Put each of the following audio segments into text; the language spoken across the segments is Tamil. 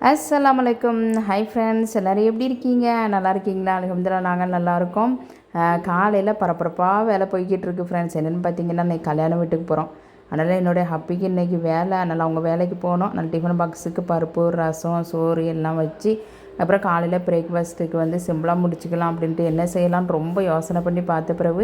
அஸ்ஸலாமு அலைக்கும். ஹை ஃப்ரெண்ட்ஸ், எல்லோரும் எப்படி இருக்கீங்க? நல்லா இருக்கீங்களா? அல்ஹம்துலில்லாஹ் நாங்கள் நல்லாயிருக்கோம். காலையில் பரபரப்பாக வேலை போய்கிட்டு இருக்குது ஃப்ரெண்ட்ஸ். என்னென்னு பார்த்தீங்கன்னா, இன்றைக்கி கல்யாண வீட்டுக்கு போகிறோம். அதனால் என்னுடைய ஹப்பிக்கு இன்றைக்கி வேலை. அதனால் அவங்க வேலைக்கு போகணும். நான் டிஃபன் பாக்ஸுக்கு பருப்பு, ரசம், சோறு எல்லாம் வச்சு அப்புறம் காலையில் பிரேக்ஃபாஸ்ட்டுக்கு வந்து சிம்பிளாக முடிச்சுக்கலாம் அப்படின்ட்டு என்ன செய்யலான்னு ரொம்ப யோசனை பண்ணி பார்த்த பிறகு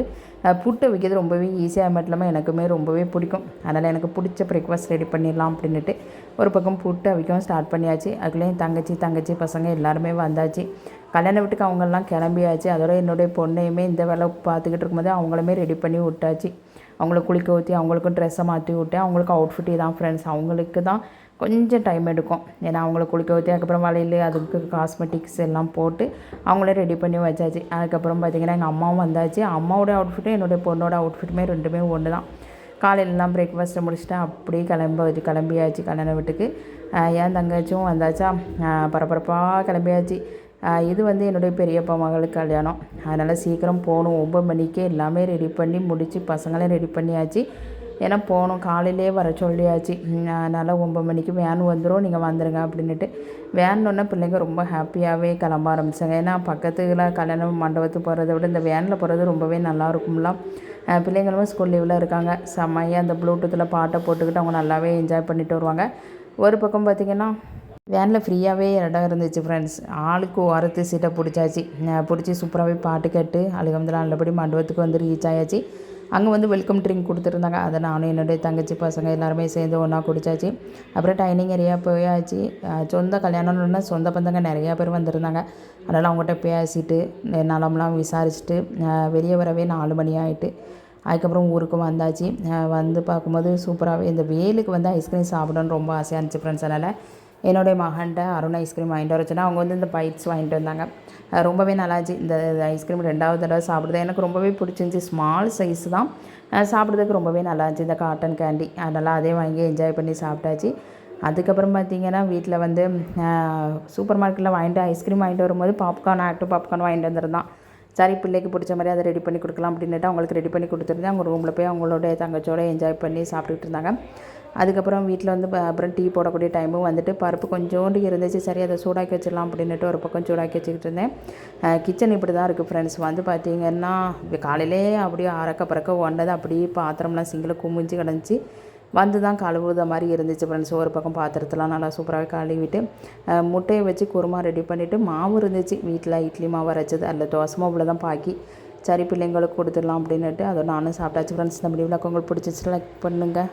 புட்டு வைக்கிறது ரொம்பவே ஈஸியாக மட்டும் இல்லாமல் எனக்குமே ரொம்பவே பிடிக்கும். அதனால் எனக்கு பிடிச்ச பிரேக்ஃபாஸ்ட் ரெடி பண்ணிடலாம் அப்படின்ட்டு ஒரு பக்கம் புட்டு அவிக்கவும் ஸ்டார்ட் பண்ணியாச்சு. அதுக்குள்ளேயும் தங்கச்சி பசங்க எல்லாருமே வந்தாச்சு. கல்யாண வீட்டுக்கு அவங்கெல்லாம் கிளம்பியாச்சு. அதோட என்னுடைய பொண்ணையுமே இந்த வேலை பார்த்துக்கிட்டு இருக்கும்போது அவங்களுமே ரெடி பண்ணி விட்டாச்சு. அவங்கள குளிக்க ஊற்றி அவங்களுக்கும் ட்ரெஸ்ஸை மாற்றி விட்டேன். அவங்களுக்கு அவுட்ஃபிட்டு தான் ஃப்ரெண்ட்ஸ். அவங்களுக்கு தான் கொஞ்சம் டைம் எடுக்கும். ஏன்னா அவங்கள குளிக்க ஊற்றி அதுக்கப்புறம் வளையல் அதுக்கு காஸ்மெட்டிக்ஸ் எல்லாம் போட்டு அவங்களே ரெடி பண்ணி வச்சாச்சு. அதுக்கப்புறம் பார்த்திங்கன்னா எங்கள் அம்மாவும் வந்தாச்சு. அம்மாவோட அவுட்ஃபிட்டும் என்னுடைய பொண்ணோட அவுட்ஃபிட்டுமே ரெண்டுமே ஒன்று தான். காலையிலலாம் பிரேக்ஃபாஸ்ட்டை முடிச்சுட்டு அப்படியே கிளம்பியாச்சு கல்யாண வீட்டுக்கு. என் தங்கச்சியும் வந்தாச்சா, பரபரப்பாக கிளம்பியாச்சு. இது வந்து என்னுடைய பெரியப்பா மகளுக்கு கல்யாணம். அதனால் சீக்கிரம் போகணும். 9 மணிக்கே எல்லாமே ரெடி பண்ணி முடித்து பசங்களையும் ரெடி பண்ணியாச்சு. ஏன்னா போகணும், காலையிலே வர சொல்லியாச்சு. அதனால் 9 மணிக்கு வேன் வந்துடும், நீங்கள் வந்துடுங்க அப்படின்ட்டு. வேன்னொன்னே பிள்ளைங்க ரொம்ப ஹாப்பியாகவே கிளம்ப ஆரம்பித்தாங்க. ஏன்னா பக்கத்தில் கல்யாண மண்டபத்துக்கு போகிறத விட இந்த வேனில் போகிறது ரொம்பவே நல்லா இருக்கும்ல. பிள்ளைங்களும் ஸ்கூல் லீவில் இருக்காங்க. செம்மையாக அந்த ப்ளூடூத்தில் பாட்டை போட்டுக்கிட்டு அவங்க நல்லாவே என்ஜாய் பண்ணிட்டு வருவாங்க. ஒரு பக்கம் பார்த்திங்கன்னா வேனில் ஃப்ரீயாகவே இடம் இருந்துச்சு ஃப்ரெண்ட்ஸ். ஆளுக்கு ஓரத்து சீட்டை பிடிச்சி சூப்பராகவே பாட்டு கேட்டு அல்ஹம்துலில்லாஹ் நல்லபடி மண்டபத்துக்கு வந்து ரீச் ஆயாச்சு. அங்கே வந்து வெல்கம் ட்ரிங்க் கொடுத்துருந்தாங்க. அதை நானும் என்னுடைய தங்கச்சி பசங்க எல்லாருமே சேர்ந்து ஒன்றா குடித்தாச்சு. அப்புறம் டைனிங் ஏரியா போயாச்சு. சொந்த கல்யாணம்னு சொந்த பந்தங்க நிறையா பேர் வந்திருந்தாங்க. அதனால் அவங்ககிட்ட பேசிட்டு நலம்லாம் விசாரிச்சுட்டு வெளியே வரவே 4 மணி ஆகிட்டு அதுக்கப்புறம் ஊருக்கு வந்தாச்சு. வந்து பார்க்கும்போது சூப்பராகவே இந்த வெயிலுக்கு வந்து ஐஸ்கிரீம் சாப்பிடணுன்னு ரொம்ப ஆசையாக இருந்துச்சு ஃப்ரெண்ட்ஸ். அதனால் என்னுடைய மகன்கிட்ட அருண் ஐஸ்கிரீம் வாங்கிட்டு வர சொன்னால் அவங்க வந்து இந்த பைட்ஸ் வாங்கிட்டு வந்தாங்க. ரொம்பவே நல்லாச்சு. இந்த ஐஸ்கிரீம் 2வது தடவை சாப்பிடுது. எனக்கு ரொம்பவே பிடிச்சிருந்துச்சி. ஸ்மால் சைஸ் தான், சாப்பிட்றதுக்கு ரொம்பவே நல்லாச்சு. இந்த காட்டன் கேண்டி அதனால் அதே வாங்கி என்ஜாய் பண்ணி சாப்பிட்டாச்சு. அதுக்கப்புறம் பார்த்திங்கன்னா வீட்டில் வந்து சூப்பர் மார்க்கெட்டில் ஐஸ்கிரீம் வாங்கிட்டு வரும்போது ஆக்டிவ் பாப்கார்ன் வாங்கிட்டு வந்துருந்தான். சரி, பிள்ளைக்கு பிடிச்ச மாதிரி அதை ரெடி பண்ணி கொடுக்கலாம் அப்படின்ட்டு அவங்களுக்கு ரெடி பண்ணி கொடுத்துருந்தேன். அவங்க ரூமில் போய் அவங்களோட தங்கச்சோட என்ஜாய் பண்ணி சாப்பிட்டுக்கிட்டு இருந்தாங்க. அதுக்கப்புறம் வீட்டில் வந்து அப்புறம் டீ போடக்கூடிய டைமும் வந்துட்டு பருப்பு கொஞ்சோண்டு இருந்துச்சு. சரி, அதை சூடாக்கி வச்சிடலாம் அப்படின்ட்டு ஒரு பக்கம் சூடாக்கி வச்சுக்கிட்டு இருந்தேன். கிச்சன் இப்படி தான் இருக்குது ஃப்ரெண்ட்ஸ். வந்து பார்த்திங்கன்னா காலையிலே அப்படியே பறக்க ஒன்றதை அப்படியே பாத்திரம்லாம் சிங்கில் குமிஞ்சு கிடந்துச்சு. வந்து தான் கழுவுத மாதிரி இருந்துச்சு ஃப்ரெண்ட்ஸ். ஒரு பக்கம் பாத்திரத்தெலாம் நல்லா சூப்பராகவே கழுவிட்டு முட்டையை வச்சு குருமா ரெடி பண்ணிவிட்டு மாவு இருந்துச்சு வீட்டில். இட்லி மாவு அரைச்சது அதில் தோசை மாவுல தான் பாக்கி. சரி, பிள்ளைங்களுக்கு கொடுத்துடலாம் அப்படின்னுட்டு அதை நானும் சாப்பிட்டாச்சு ஃப்ரெண்ட்ஸ். இந்த வீடியோ உங்களுக்கு பிடிச்சிச்சு லைக் பண்ணுங்கள்.